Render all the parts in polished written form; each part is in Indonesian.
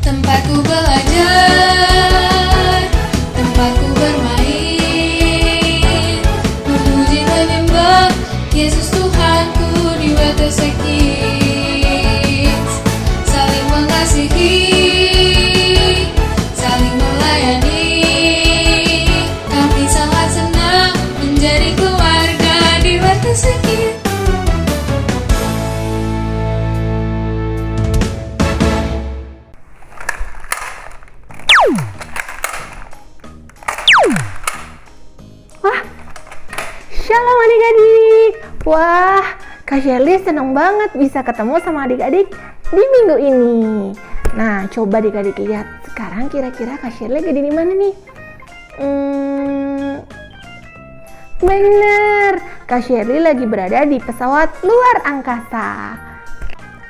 tempatku belajar, tempatku bermain, memuji menyembah Yesus Tuhanku di Bethesda Kids. Saling mengasihi, saling melayani, kami sangat senang menjadi keluarga di Bethesda Kids. Shalom adik-adik. Wah, Kak Shirley seneng banget bisa ketemu sama adik-adik di minggu ini. Nah, coba adik-adik lihat. Sekarang kira-kira Kak Shirley lagi di mana nih? Bener, Kak Shirley lagi berada di pesawat luar angkasa.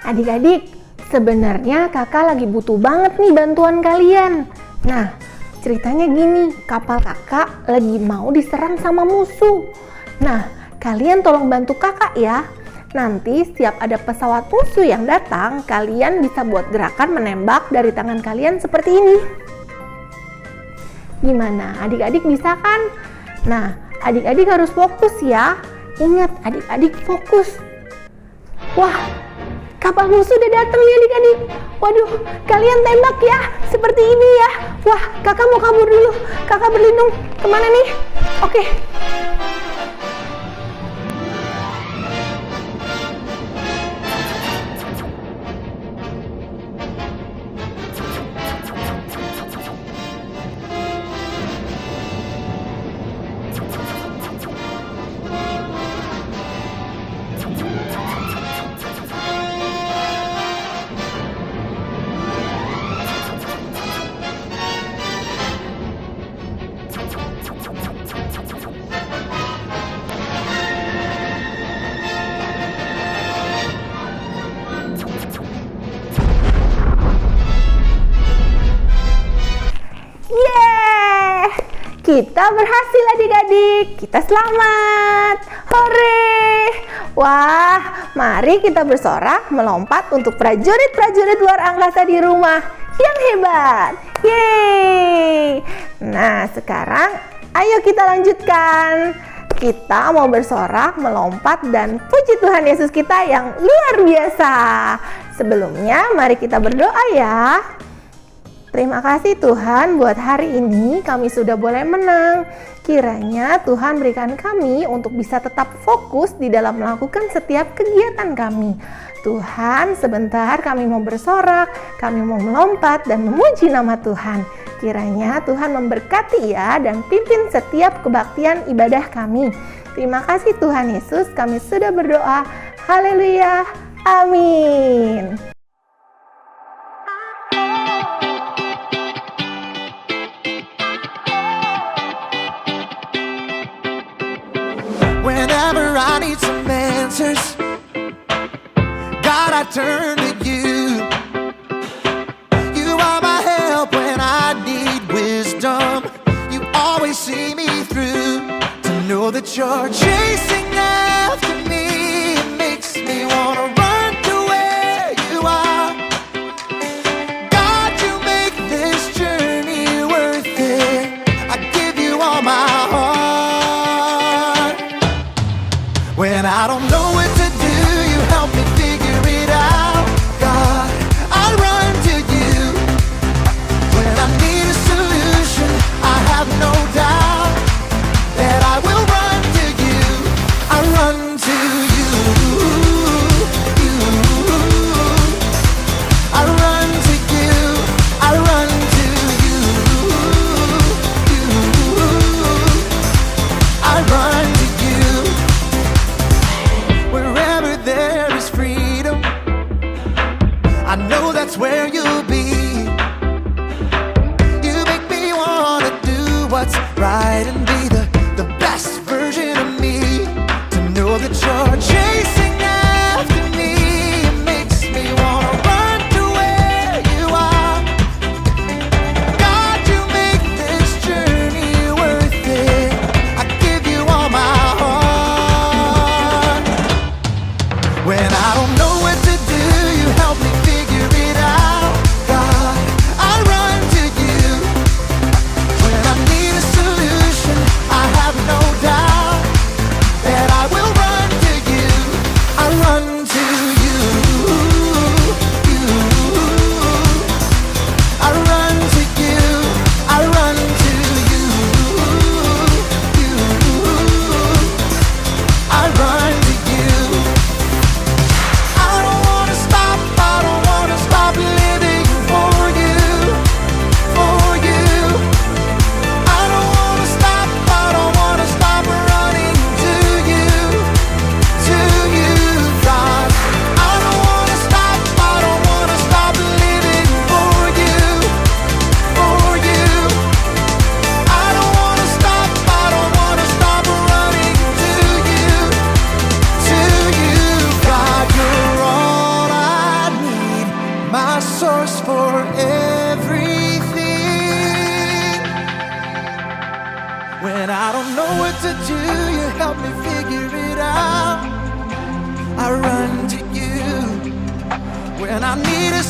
Adik-adik, sebenarnya kakak lagi butuh banget nih bantuan kalian. Nah, ceritanya gini, kapal kakak lagi mau diserang sama musuh. Nah, kalian tolong bantu kakak ya. Nanti setiap ada pesawat musuh yang datang, kalian bisa buat gerakan menembak dari tangan kalian seperti ini. Gimana? Adik-adik bisa kan? Nah, adik-adik harus fokus ya. Ingat, adik-adik fokus. Wah, kapal musuh udah datang nih adik-adik. Waduh, kalian tembak ya, seperti ini ya. Wah, kakak mau kabur dulu. Kakak berlindung kemana nih? Oke. Kita berhasil adik-adik, kita selamat, hore! Wah, mari kita bersorak melompat untuk prajurit-prajurit luar angkasa di rumah yang hebat. Yeay! Nah, sekarang ayo kita lanjutkan. Kita mau bersorak, melompat, dan puji Tuhan Yesus kita yang luar biasa. Sebelumnya, mari kita berdoa ya. Terima kasih Tuhan buat hari ini kami sudah boleh menang. Kiranya Tuhan berikan kami untuk bisa tetap fokus di dalam melakukan setiap kegiatan kami. Tuhan, sebentar kami mau bersorak, kami mau melompat dan memuji nama Tuhan. Kiranya Tuhan memberkati ya dan pimpin setiap kebaktian ibadah kami. Terima kasih Tuhan Yesus, kami sudah berdoa. Haleluya. Amin. Whenever I need some answers, God, I turn to you. You are my help when I need wisdom. You always see me through. To know that you're chasing after me, it makes me wanna run to where you are. God, you make this journey worth it. I give you all my heart. When I don't know what to do, you help me figure it out. God, I run to you. When I need a solution, I have no doubt that I will run to you. I run to you. I run to you. I run to you. I run to you. Wherever there is freedom, I know that's where you'll be. You make me wanna do what's right and be the best version of me. To know that you're chasing after me, it makes me wanna run to where you are. God, you make this journey worth it. I give you all my heart. When I don't know what to do, you help me figure it out. God,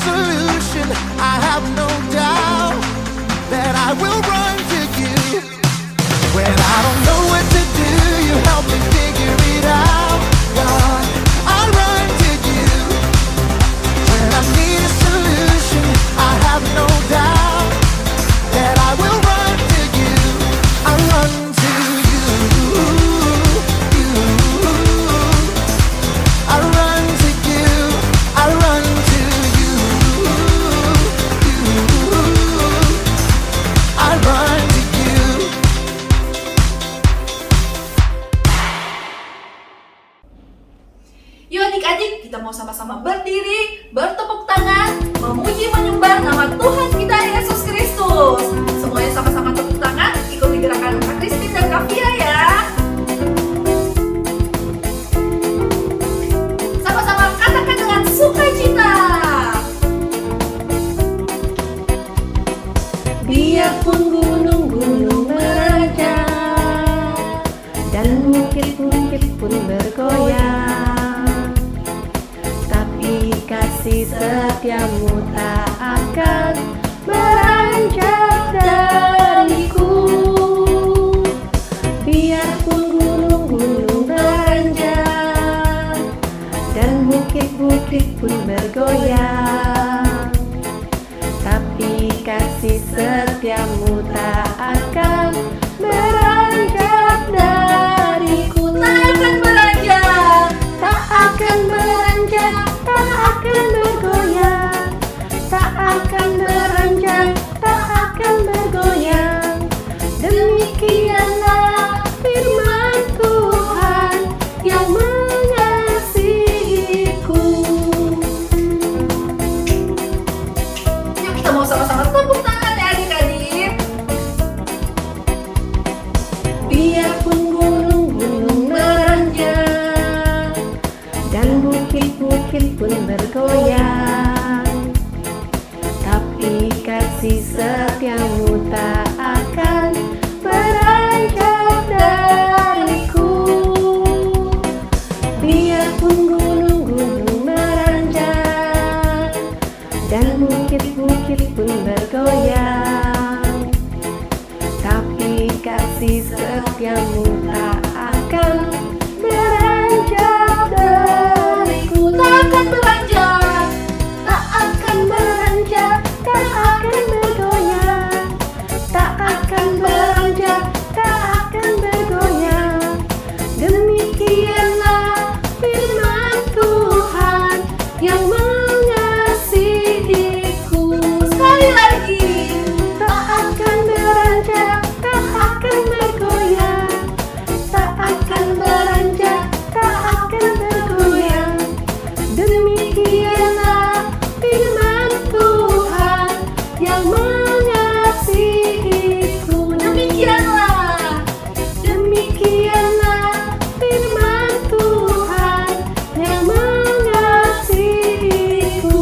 solution, I have no doubt that I will run to you. When I don't know what to do, you help me figure it out. God, I run to you. When I need a solution, I have no doubt that I will run to you. I run to you. I run to you. I run to you. I run to you. Yuk adik-adik, kita mau sama-sama berdiri, bertepuk tangan, memuji menyembah nama Tuhan kita Yesus Kristus. Semuanya sama-sama tepuk tangan, ikuti gerakan Kak Christine dan Kak Fia ya. Sama-sama katakan dengan sukacita. Biarpun gunung-gunung menerjang dan bukit-bukit pun bergoyang, tapi kasih setiamu tak akan beranjak dariku. Biarpun gunung-gunung beranjak dan bukit-bukit pun bergoyang, tapi kasih setiamu tak akan beranjak dariku. Tak akan beranjak, Tak akan beranjak, tak akan bergoyang, tak akan beranjak, tak akan bergoyang. Demikianlah firman Tuhan yang mengasihiku. yuk kita mau sama-sama tepuk tangan ya adik-adik. Biarpun gunung-gunung meranjang dan bukit-bukit pun bergoyang, tapi kasih setiamu tak akan beranjak dariku. Biarpun gunung-gunung meranjang dan bukit-bukit pun bergoyang, tapi kasih setiamu tak akan beranjak dariku. Tak akan beranjak, Tak akan beranjak, tak akan bergoyang, tak akan beranjak, tak akan bergoyang. Demikianlah firman Tuhan yang mengasihiku. sekali lagi. Tak akan beranjak, tak akan bergoyang, tak akan beranjak, tak akan bergoyang. Demikianlah firman Tuhan yang mengasihiku. Demikianlah. Demikianlah firman Tuhan yang mengasihiku.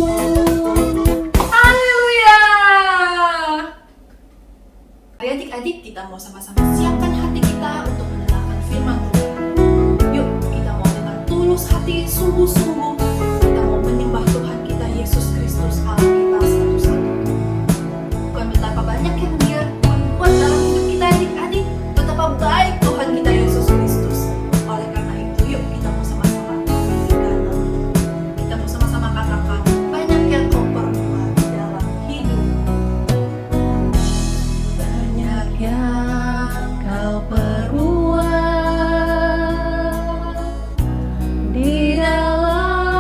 Haleluya. Adik-adik, kita mau sama-sama siapkan hati kita untuk mendengarkan firman Tuhan. Yuk, kita mau dengan tulus hati, sungguh-sungguh. Kita mau menyembah Tuhan kita Yesus Kristus Allah kita satu-satu. Bukan betapa banyak yang Dia buat dalam hidup kita adik-adik, betapa baik Tuhan kita Yesus Kristus. Oleh karena itu, yuk kita mau sama-sama tinggikan. Kita mau sama-sama katakan, banyak yang Kau perbuat dalam hidup. Banyak yang kau perbuat di dalam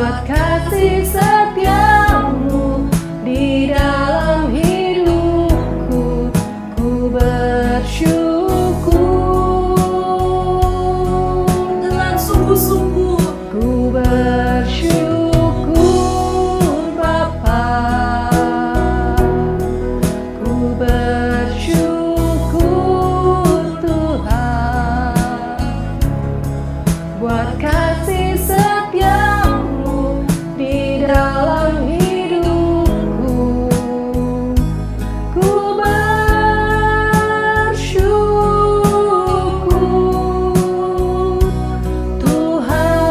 buat kasih setiamu di dalam hidupku. Ku bersyukur dengan sungguh-sungguh. ku bersyukur Bapa, ku bersyukur Tuhan buat kasih setiamu di dalam hidupku. Ku bersyukur Tuhan.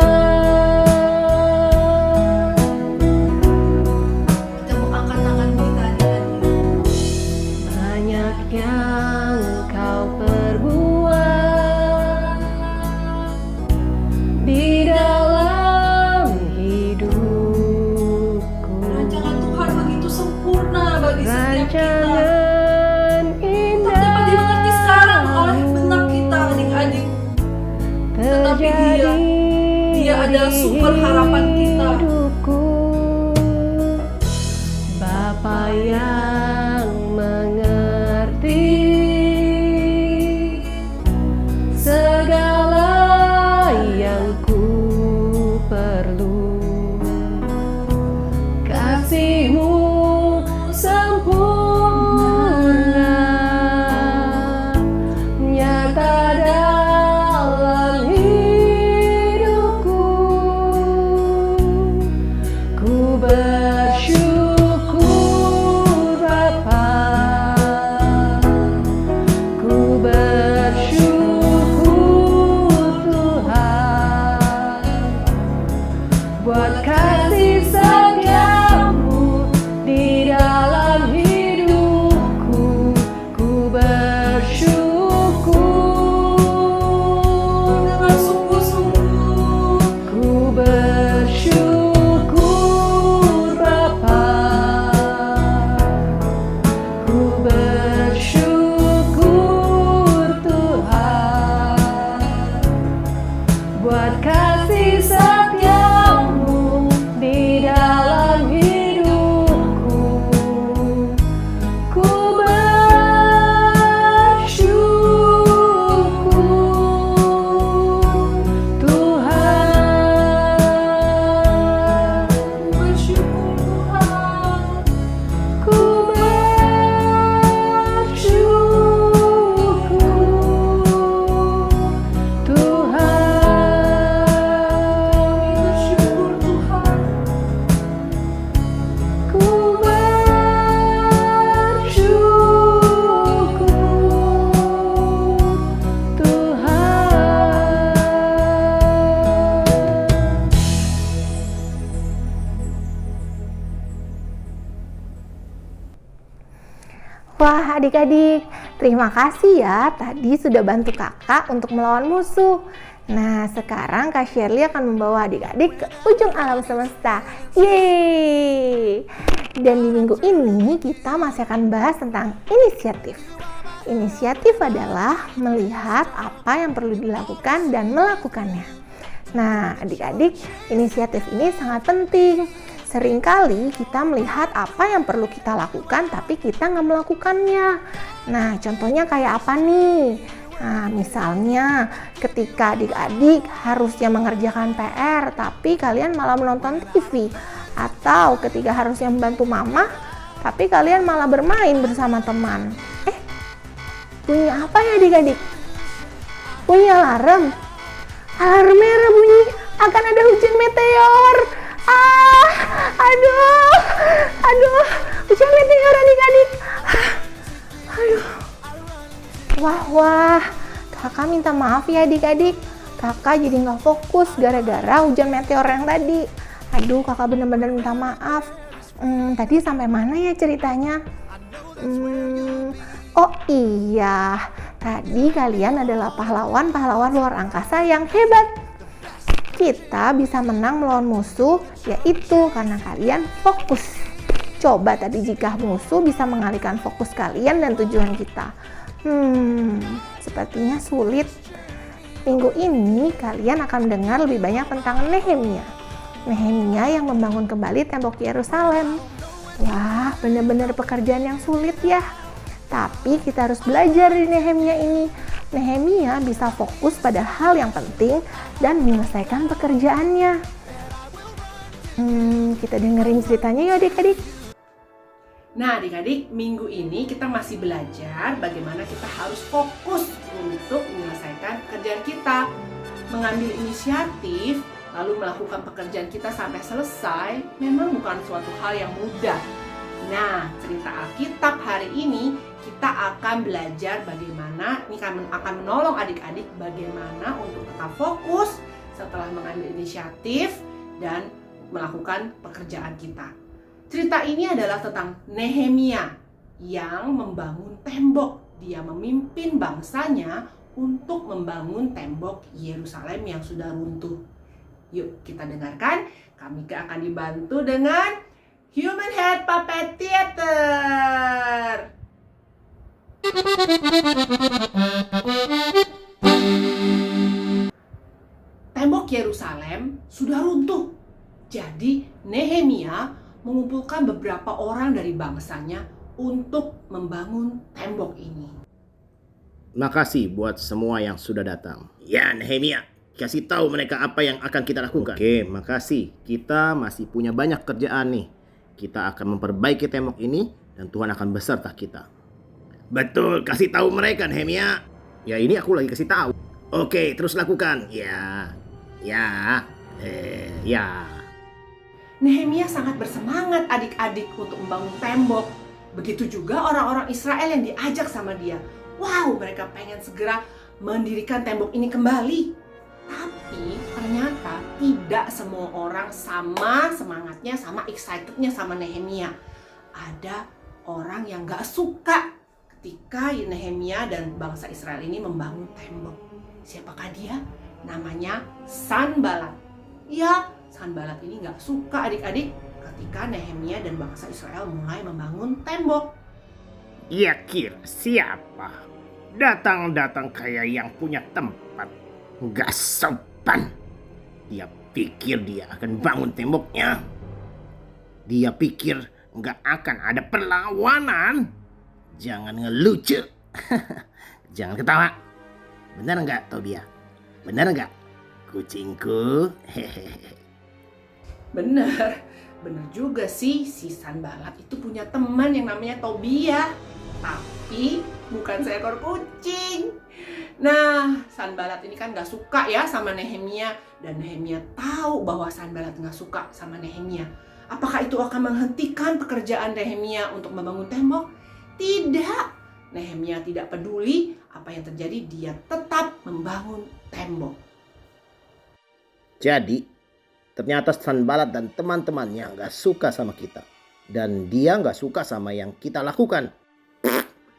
Kita mau angkat tangan kita adik-adik. Banyak yang kau perbuat di dalam hidupku. Rancangan Tuhan begitu sempurna bagi setiap kita. Rancangan Tak dapat dimengerti sekarang oleh benak kita adik-adik. Tetapi Dia adalah sumber harapan kita. hidupku. Bapa yang mengerti segala yang ku perlu, kasih-Mu sempurna nyata dalam hidupku. Ku bersyukur Bapa, ku bersyukur Tuhan buat kasih setiamu di dalam hidupku. Ku bersyukur Dengan sungguh-sungguh. ku bersyukur Bapa, ku bersyukur Tuhan buat kasih setiamu di dalam hidupku. Ku bersyukur Tuhan. Bersyukur Tuhan. Ku bersyukur Tuhan. Bersyukur Tuhan. Ku bersyukur Tuhan. Wah, adik-adik, terima kasih ya tadi sudah bantu kakak untuk melawan musuh. Nah, sekarang Kak Shirley akan membawa adik-adik ke ujung alam semesta. Yeay! Dan di minggu ini kita masih akan bahas tentang inisiatif. Inisiatif adalah melihat apa yang perlu dilakukan dan melakukannya. Nah, adik-adik, inisiatif ini sangat penting. Seringkali kita melihat apa yang perlu kita lakukan, tapi kita nggak melakukannya. Nah, contohnya kayak apa nih? Nah, misalnya ketika adik-adik harusnya mengerjakan PR, tapi kalian malah menonton TV. Atau ketika harusnya membantu mama, tapi kalian malah bermain bersama teman. Bunyi apa ya adik-adik? Bunyi alarm. Alarm merah bunyi, akan ada hujan meteor. Aduh, hujan meteor adik-adik. Wah, kakak minta maaf ya adik-adik. Kakak jadi nggak fokus gara-gara hujan meteor yang tadi. Aduh, kakak bener-bener minta maaf. Tadi sampai mana ya ceritanya? Oh iya, tadi kalian adalah pahlawan-pahlawan luar angkasa yang hebat. Kita bisa menang melawan musuh, yaitu karena kalian fokus. Coba tadi jika musuh bisa mengalihkan fokus kalian dan tujuan kita. Sepertinya sulit. Minggu ini kalian akan mendengar lebih banyak tentang Nehemia. Nehemia yang membangun kembali tembok Yerusalem. Wah, benar-benar pekerjaan yang sulit ya. Tapi kita harus belajar dari Nehemia ini. Nehemia bisa fokus pada hal yang penting dan menyelesaikan pekerjaannya. Kita dengerin ceritanya yuk adik-adik. Nah adik-adik, minggu ini kita masih belajar bagaimana kita harus fokus untuk menyelesaikan pekerjaan kita. Mengambil inisiatif, lalu melakukan pekerjaan kita sampai selesai, memang bukan suatu hal yang mudah. Nah, cerita Alkitab hari ini kita akan belajar bagaimana, ini akan menolong adik-adik bagaimana untuk tetap fokus setelah mengambil inisiatif dan melakukan pekerjaan kita. Cerita ini adalah tentang Nehemia yang membangun tembok. Dia memimpin bangsanya untuk membangun tembok Yerusalem yang sudah runtuh. Yuk kita dengarkan. Kami akan dibantu dengan Human Head Puppet Theater. Tembok Yerusalem sudah runtuh. Jadi Nehemia mengumpulkan beberapa orang dari bangsanya untuk membangun tembok ini. Makasih buat semua yang sudah datang. Ya Nehemia, kasih tahu mereka apa yang akan kita lakukan. Oke, makasih. Kita masih punya banyak kerjaan nih. Kita akan memperbaiki tembok ini dan Tuhan akan beserta kita. Betul, kasih tahu mereka Nehemia. Ya ini aku lagi kasih tahu. Oke, terus lakukan. Ya. Nehemia sangat bersemangat adik-adik untuk membangun tembok. Begitu juga orang-orang Israel yang diajak sama dia. Wow, mereka pengen segera mendirikan tembok ini kembali. Tapi ternyata tidak semua orang sama semangatnya, sama excitednya sama Nehemia. Ada orang yang gak suka ketika Nehemia dan bangsa Israel ini membangun tembok. Siapakah dia? Namanya Sanballat. Ya, Sanballat ini gak suka adik-adik ketika Nehemia dan bangsa Israel mulai membangun tembok. Ya kira siapa? Datang-datang kayak yang punya tempat. Gak sopan. Dia pikir dia akan bangun temboknya. Dia pikir gak akan ada perlawanan. Jangan ngelucu. Jangan ketawa. Benar gak Tobia? Benar gak? Kucingku. Hehehe. Bener juga sih, si Sanballat itu punya teman yang namanya Tobia. Tapi bukan seekor kucing. Nah, Sanballat ini kan gak suka ya sama Nehemia. Dan Nehemia tahu bahwa Sanballat gak suka sama Nehemia. Apakah itu akan menghentikan pekerjaan Nehemia untuk membangun tembok? Tidak. Nehemia tidak peduli apa yang terjadi, dia tetap membangun tembok. Jadi, ternyata Sanballat dan teman-temannya gak suka sama kita. Dan dia gak suka sama yang kita lakukan.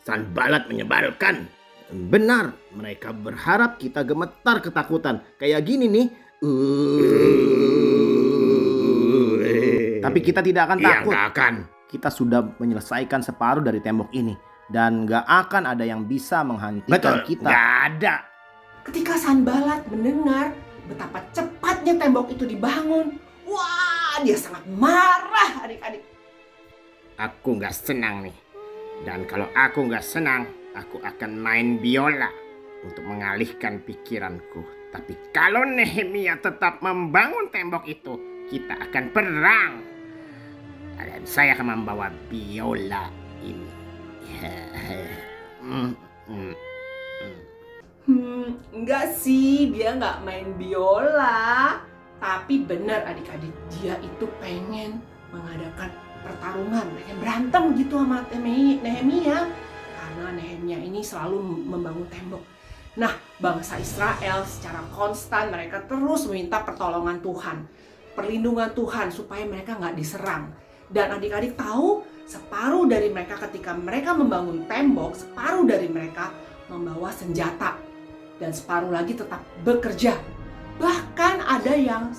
Sanballat menyebalkan. Benar, mereka berharap kita gemetar ketakutan. Kayak gini nih. Tapi kita tidak akan takut. Iya, gak akan. Kita sudah menyelesaikan separuh dari tembok ini. Dan gak akan ada yang bisa menghentikan kita. Gak ada. Ketika Sanballat mendengar betapa cepatnya tembok itu dibangun, wah, dia sangat marah adik-adik. Aku gak senang nih. Dan kalau aku gak senang, aku akan main biola untuk mengalihkan pikiranku. Tapi kalau Nehemia tetap membangun tembok itu, kita akan perang. Dan saya akan membawa biola ini. Enggak sih, dia nggak main biola. Tapi benar adik-adik, dia itu pengen mengadakan pertarungan, pengen berantem gitu sama Nehemia. Karena Nehemia ini selalu membangun tembok. Nah, bangsa Israel secara konstan mereka terus meminta pertolongan Tuhan, perlindungan Tuhan supaya mereka nggak diserang. Dan adik-adik tahu, separuh dari mereka ketika mereka membangun tembok, separuh dari mereka membawa senjata. Dan separuh lagi tetap bekerja. Bahkan ada yang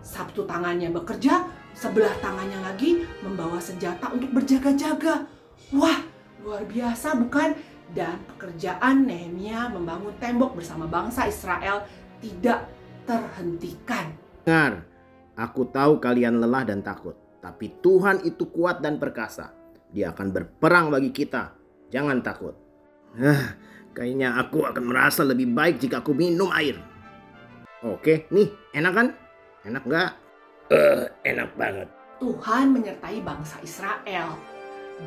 satu tangannya bekerja, sebelah tangannya lagi membawa senjata untuk berjaga-jaga. Wah, luar biasa bukan? Dan pekerjaan Nehemia membangun tembok bersama bangsa Israel tidak terhentikan. Dengar, aku tahu kalian lelah dan takut, tapi Tuhan itu kuat dan perkasa. Dia akan berperang bagi kita. Jangan takut. Kayaknya aku akan merasa lebih baik jika aku minum air. Oke, nih, enak kan? Enak nggak? Enak banget. Tuhan menyertai bangsa Israel.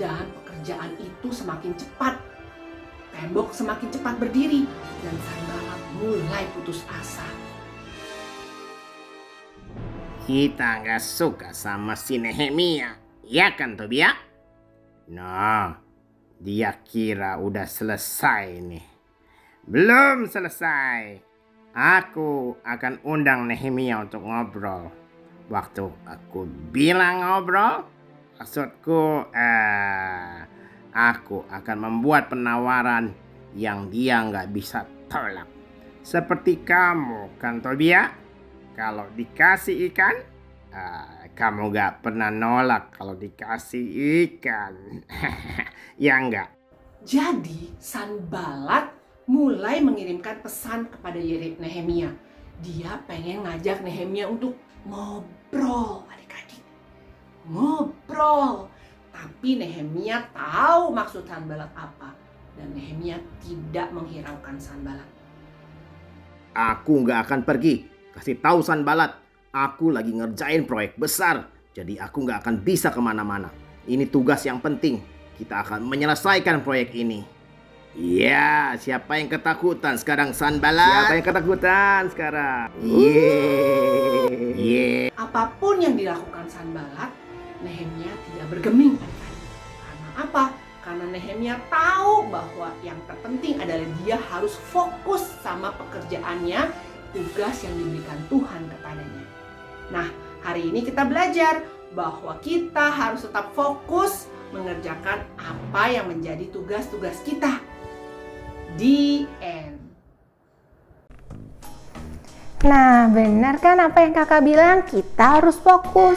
Dan pekerjaan itu semakin cepat. Tembok semakin cepat berdiri. Dan Sanballat mulai putus asa. Kita nggak suka sama si Nehemia. Ya kan, Tobia? Nah, dia kira udah selesai nih. Belum selesai. Aku akan undang Nehemia untuk ngobrol. Waktu aku bilang ngobrol, maksudku aku akan membuat penawaran yang dia nggak bisa tolak. Seperti kamu kan, Tobia? Kalau dikasih ikan, kamu gak pernah nolak kalau dikasih ikan. Ya enggak? Jadi Sanballat mulai mengirimkan pesan kepada Nehemia. Dia pengen ngajak Nehemia untuk ngobrol, adik-adik. Ngobrol. Tapi Nehemia tahu maksud Sanballat apa. Dan Nehemia tidak menghiraukan Sanballat. Aku gak akan pergi. Kasih tahu Sanballat, aku lagi ngerjain proyek besar. Jadi aku gak akan bisa kemana-mana. Ini tugas yang penting. Kita akan menyelesaikan proyek ini. Iya, siapa yang ketakutan sekarang, Sanballat? Siapa yang ketakutan sekarang? Apapun yang dilakukan Sanballat, Nehemia tidak bergeming. Karena apa? Karena Nehemia tahu bahwa yang terpenting adalah dia harus fokus sama pekerjaannya, tugas yang diberikan Tuhan kepadanya. Nah, hari ini kita belajar bahwa kita harus tetap fokus mengerjakan apa yang menjadi tugas-tugas kita. The end. Nah, benar kan apa yang kakak bilang? Kita harus fokus.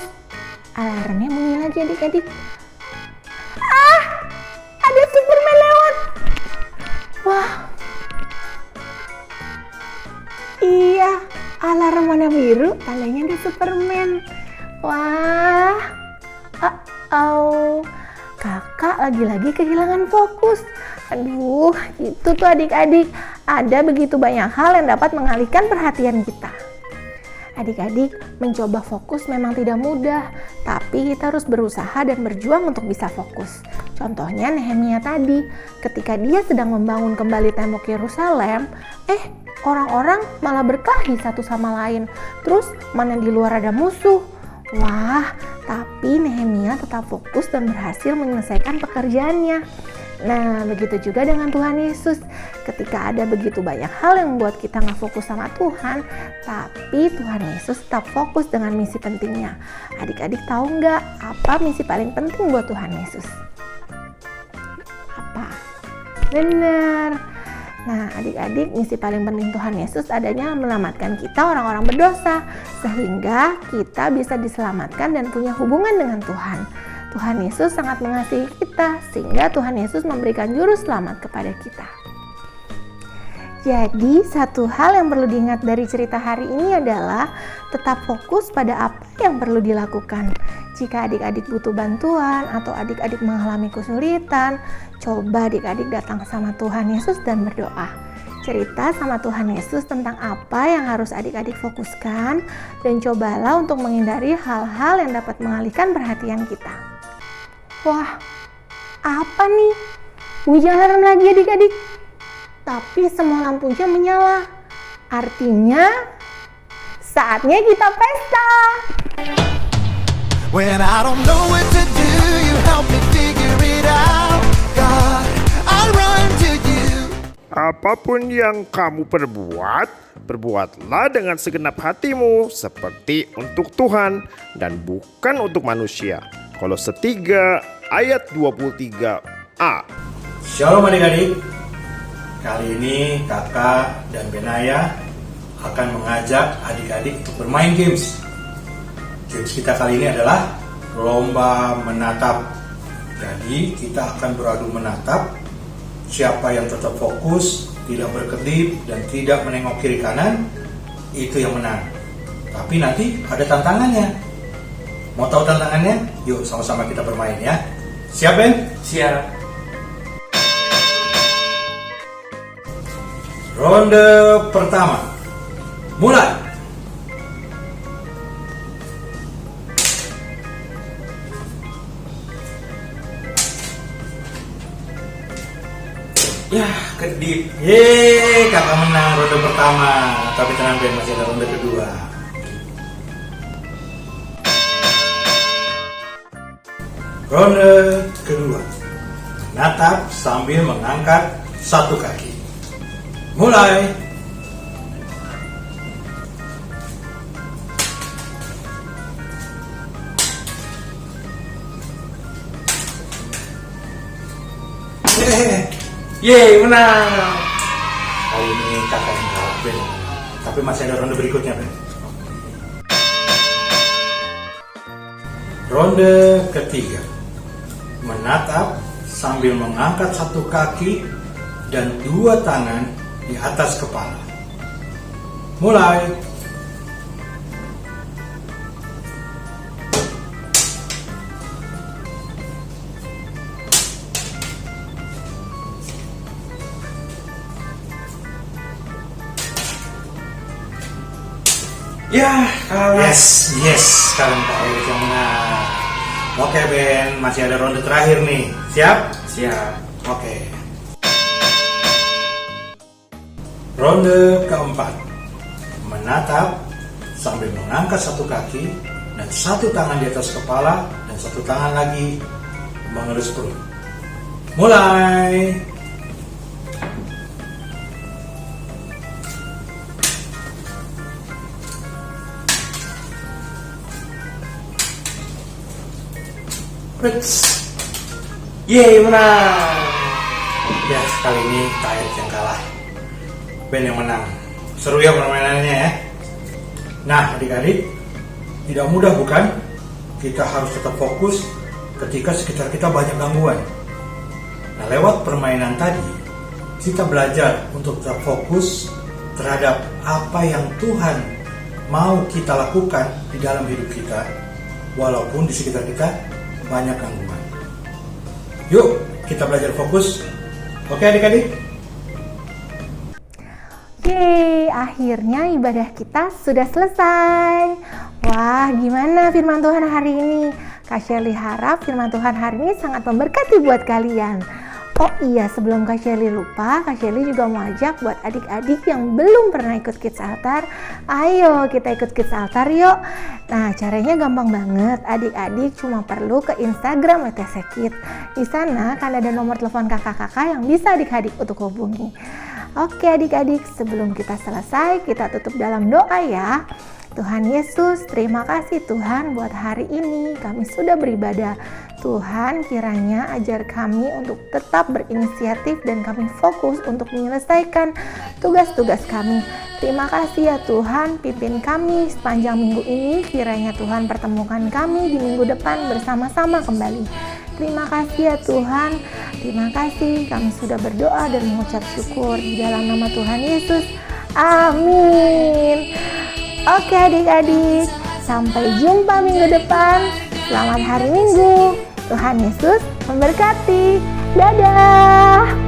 Alarmnya bunyi lagi adik-adik. Ada Superman lewat. Wah. Iya, alarm warna biru, tandanya ada Superman. Wah. Kakak lagi-lagi kehilangan fokus. Aduh, itu tuh adik-adik. Ada begitu banyak hal yang dapat mengalihkan perhatian kita. Adik-adik, mencoba fokus memang tidak mudah, tapi kita harus berusaha dan berjuang untuk bisa fokus. Contohnya Nehemia tadi, ketika dia sedang membangun kembali tembok Yerusalem, orang-orang malah berkelahi satu sama lain. Terus mana di luar ada musuh. Wah, tapi Nehemia tetap fokus dan berhasil menyelesaikan pekerjaannya. Nah, begitu juga dengan Tuhan Yesus. Ketika ada begitu banyak hal yang membuat kita nggak fokus sama Tuhan, tapi Tuhan Yesus tetap fokus dengan misi pentingnya. Adik-adik tahu nggak apa misi paling penting buat Tuhan Yesus? Apa? Benar. Nah, adik-adik, misi paling penting Tuhan Yesus adanya menyelamatkan kita orang-orang berdosa, sehingga kita bisa diselamatkan dan punya hubungan dengan Tuhan. Tuhan Yesus sangat mengasihi kita, sehingga Tuhan Yesus memberikan juru selamat kepada kita. Jadi, satu hal yang perlu diingat dari cerita hari ini adalah tetap fokus pada apa yang perlu dilakukan. Jika adik-adik butuh bantuan atau adik-adik mengalami kesulitan, coba adik-adik datang sama Tuhan Yesus dan berdoa. Cerita sama Tuhan Yesus tentang apa yang harus adik-adik fokuskan, dan cobalah untuk menghindari hal-hal yang dapat mengalihkan perhatian kita. Wah, apa nih? Bunyi alarm lagi adik-adik. Tapi semua lampunya menyala. Artinya, saatnya kita pesta. When I don't know what to do, you help me figure it out. God, I run to you. Apapun yang kamu perbuatlah dengan segenap hatimu seperti untuk Tuhan dan bukan untuk manusia. Kolose 3 ayat 23a. Shalom adik-adik. Kali ini kakak dan Benaya akan mengajak adik-adik untuk bermain games. Games kita kali ini adalah lomba menatap. Jadi kita akan beradu menatap. Siapa yang cocok fokus, tidak berkedip dan tidak menengok kiri kanan, itu yang menang. Tapi nanti ada tantangannya. Mau tahu tantangannya? Yuk sama-sama kita bermain ya. Siap, Ben? Siap. Ronde pertama. Mulai. Ya, kedip. Yeay, kakak menang ronde pertama. Tapi tenang, Ben, masih ada ronde kedua. Ronde kedua. Menatap sambil mengangkat satu kaki. Mulai. Yeay, menang. Kali ini kakak yang kalah, Ben. Tapi masih ada ronde berikutnya, Ben. Ronde ketiga. Menatap sambil mengangkat satu kaki dan dua tangan di atas kepala. Mulai. Ya, kalah. Yes, sekarang Kak Erik yang menang. Oke, Ben, masih ada ronde terakhir nih. Siap? Siap. Oke. Ronde keempat. Menatap sambil mengangkat satu kaki dan satu tangan di atas kepala dan satu tangan lagi mengelus perut. Mulai. Yeay, menang. Ya, kali ini Kak Erik yang kalah. Ben yang menang. Seru ya permainannya ya. Nah, adik-adik, tidak mudah bukan? Kita harus tetap fokus ketika sekitar kita banyak gangguan. Nah, lewat permainan tadi, kita belajar untuk tetap fokus terhadap apa yang Tuhan mau kita lakukan di dalam hidup kita, walaupun di sekitar kita banyak gangguan. Yuk, kita belajar fokus. Oke adik-adik? Yeay, akhirnya ibadah kita sudah selesai. Wah, gimana firman Tuhan hari ini? Kak Sherly harap firman Tuhan hari ini sangat memberkati buat kalian. Oh iya, sebelum Kak Sherly lupa, Kak Sherly juga mau ajak buat adik-adik yang belum pernah ikut Kids Altar. Ayo kita ikut Kids Altar yuk. Nah, caranya gampang banget. Adik-adik cuma perlu ke Instagram WTC Kids. Di sana kan ada nomor telepon kakak-kakak yang bisa adik-adik untuk hubungi. Oke adik-adik, sebelum kita selesai, kita tutup dalam doa ya. Tuhan Yesus, terima kasih Tuhan buat hari ini kami sudah beribadah. Tuhan, kiranya ajar kami untuk tetap berinisiatif dan kami fokus untuk menyelesaikan tugas-tugas kami. Terima kasih ya Tuhan, pimpin kami sepanjang minggu ini. Kiranya Tuhan pertemukan kami di minggu depan bersama-sama kembali. Terima kasih ya Tuhan, terima kasih kami sudah berdoa dan mengucap syukur di dalam nama Tuhan Yesus. Amin. Oke adik-adik, sampai jumpa minggu depan. Selamat hari Minggu. Tuhan Yesus memberkati. Dadah.